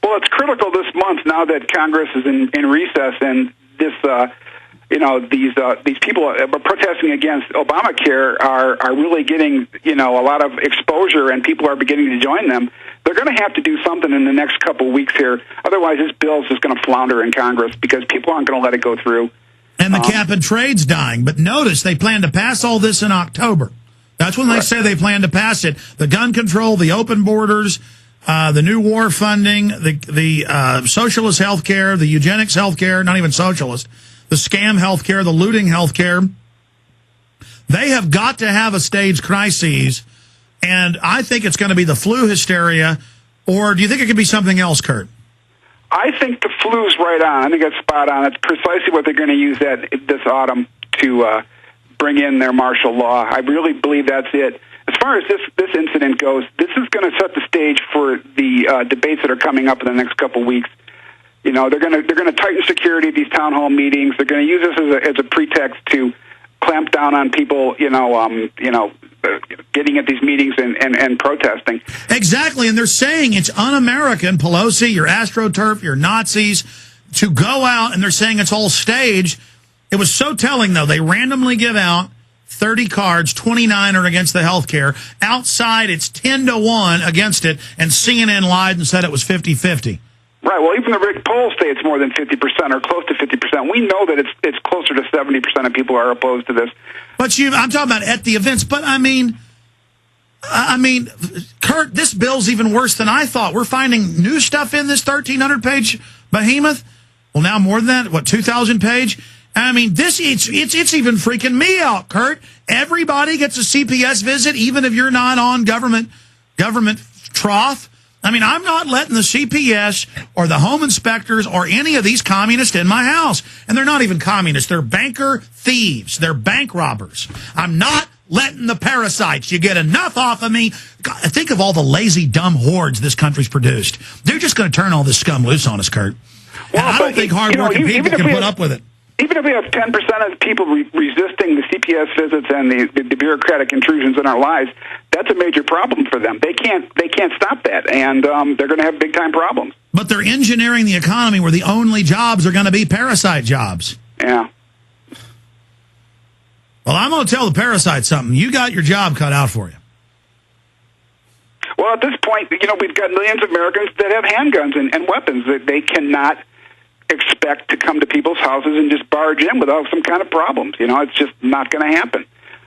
Well, it's critical this month now that Congress is in recess, and this, these people protesting against Obamacare are really getting, a lot of exposure, and people are beginning to join them. They're going to have to do something in the next couple of weeks here. Otherwise, this bill is just going to flounder in Congress because people aren't going to let it go through. And the cap and trade's dying. But notice they plan to pass all this in October. That's when they say they plan to pass it. The gun control, the open borders, the new war funding, the socialist health care, the eugenics health care, not even socialist, the scam health care, the looting health care. They have got to have a staged crisis, and I think it's going to be the flu hysteria, or do you think it could be something else, Kurt? I think the flu's right on. I think it's spot on. It's precisely what they're going to use this autumn to bring in their martial law. I really believe that's it. As far as this incident goes, this is going to set the stage for the debates that are coming up in the next couple of weeks. They're going to tighten security at these town hall meetings. They're going to use this as a pretext to clamp down on people, getting at these meetings and protesting. Exactly, and they're saying it's un-American, Pelosi, your AstroTurf, your Nazis, to go out, and they're saying it's all staged. It was so telling, though. They randomly give out 30 cards, 29 are against the health care. Outside, it's 10-1 against it, and CNN lied and said it was 50-50. Right. Well, even the rigged polls say it's more than 50% or close to 50%. We know that it's closer to 70% of people are opposed to this. But I'm talking about at the events. But I mean, Kurt, this bill's even worse than I thought. We're finding new stuff in this 1,300-page behemoth. Well, now more than that. 2,000-page? I mean, it's even freaking me out, Kurt. Everybody gets a CPS visit, even if you're not on government trough. I mean, I'm not letting the CPS or the home inspectors or any of these communists in my house. And they're not even communists. They're banker thieves. They're bank robbers. I'm not letting the parasites. You get enough off of me. God, think of all the lazy, dumb hordes this country's produced. They're just going to turn all this scum loose on us, Kurt. And I don't think hardworking people can put up with it. Even if we have 10% of people resisting the CPS visits and the bureaucratic intrusions in our lives, that's a major problem for them. They can't stop that, and they're going to have big-time problems. But they're engineering the economy where the only jobs are going to be parasite jobs. Yeah. Well, I'm going to tell the parasites something. You got your job cut out for you. Well, at this point, we've got millions of Americans that have handguns and weapons that they cannot expect to come to people's houses and just barge in without some kind of problems. It's just not going to happen.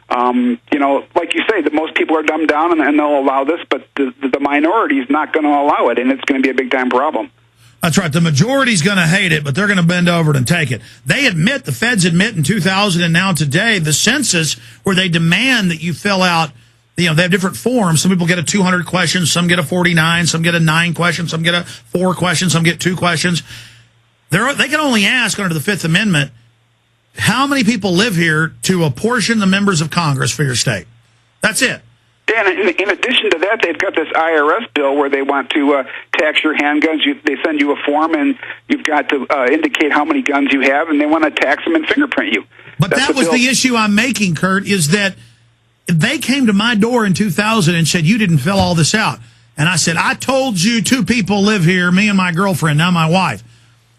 Like you say, that most people are dumbed down and they'll allow this, but the minority is not going to allow it, and it's going to be a big-time problem. That's right. The majority's going to hate it, but they're going to bend over it and take it. The feds admit in 2000 and now today, the census where they demand that you fill out, they have different forms. Some people get a 200 questions, some get a 49, some get a 9 questions, some get a 4 questions, some get 2 questions. They can only ask under the Fifth Amendment how many people live here to apportion the members of Congress for your state. That's it. And in addition to that, they've got this IRS bill where they want to tax your handguns. They send you a form, and you've got to indicate how many guns you have, and they want to tax them and fingerprint you. But that was the issue I'm making, Kurt, is that they came to my door in 2000 and said, you didn't fill all this out. And I said, I told you 2 people live here, me and my girlfriend, now my wife.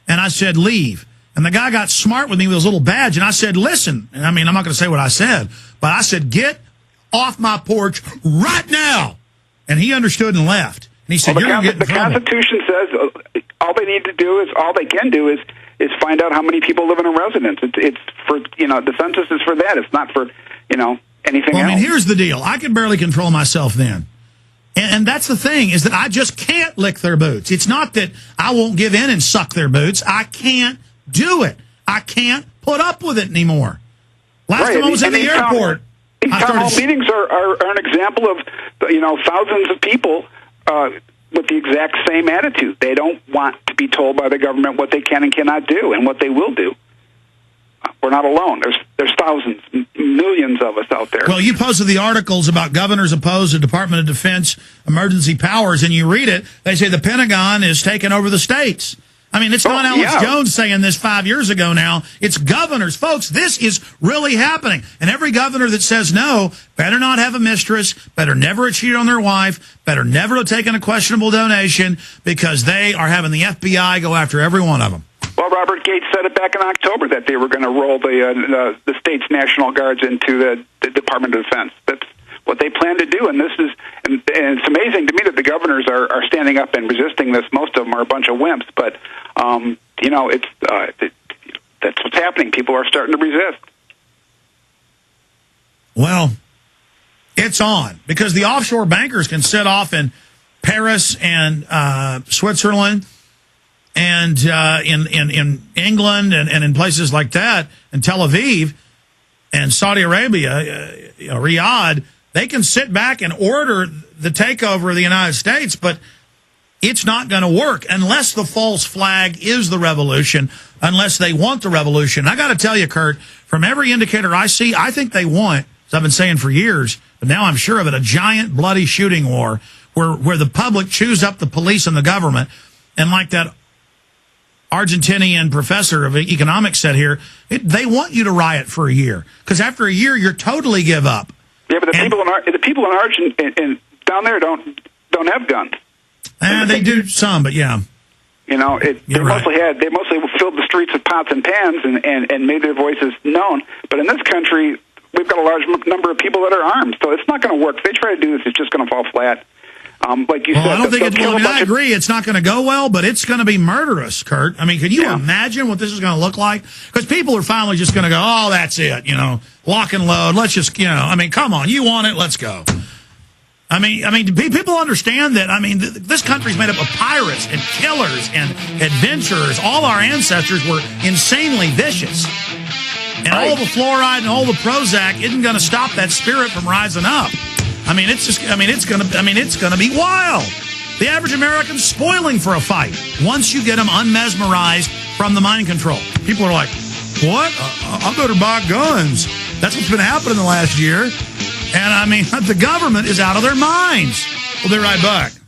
And I said, leave. And the guy got smart with me with his little badge, and I said, listen. And I mean, I'm not going to say what I said, but I said, get off my porch right now. And he understood and left. And he said, you're going to get in trouble. The Constitution says all they can do is find out how many people live in a residence. It's for, the census is for that. It's not for, anything else. I mean, here's the deal. I could barely control myself then. And that's the thing, is that I just can't lick their boots. It's not that I won't give in and suck their boots. I can't do it. I can't put up with it anymore. Last time I was in the airport. These town hall meetings are an example of, thousands of people with the exact same attitude. They don't want to be told by the government what they can and cannot do and what they will do. We're not alone. There's thousands, millions of us out there. Well, you posted the articles about governors opposed to Department of Defense emergency powers, and you read it. They say the Pentagon is taking over the states. I mean, it's not Alex Jones saying this 5 years ago now. It's governors. Folks, this is really happening. And every governor that says no better not have a mistress, better never cheat on their wife, better never have taken a questionable donation, because they are having the FBI go after every one of them. Well, Robert Gates said it back in October that they were going to roll the state's National Guards into the Department of Defense. That's what they plan to do, and this is, and it's amazing to me that the governors are standing up and resisting this. Most of them are a bunch of wimps, but that's what's happening. People are starting to resist. Well, it's on, because the offshore bankers can sit off in Paris and Switzerland and in England and in places like that, and Tel Aviv and Saudi Arabia, Riyadh. They can sit back and order the takeover of the United States, but it's not going to work unless the false flag is the revolution, unless they want the revolution. I got to tell you, Kurt, from every indicator I see, I think they want, as I've been saying for years, but now I'm sure of it, a giant bloody shooting war where the public chews up the police and the government. And like that Argentinian professor of economics said here, they want you to riot for a year, because after a year, you're totally give up. Yeah, but the people in Argentina down there don't have guns. They do some, but yeah. They mostly filled the streets with pots and pans and made their voices known. But in this country, we've got a large number of people that are armed, so it's not going to work. If they try to do this, it's just going to fall flat. Like you said, I don't think I agree. It's not going to go well, but it's going to be murderous, Kurt. I mean, can you imagine what this is going to look like? Because people are finally just going to go, oh, that's it, lock and load. Let's just, come on, you want it, let's go. I mean, do people understand that? I mean, this country's made up of pirates and killers and adventurers. All our ancestors were insanely vicious. And all the fluoride and all the Prozac isn't going to stop that spirit from rising up. It's going to be wild. The average American's spoiling for a fight once you get them unmesmerized from the mind control. People are like, what? I better buy guns. That's what's been happening the last year. And the government is out of their minds. We'll be right back.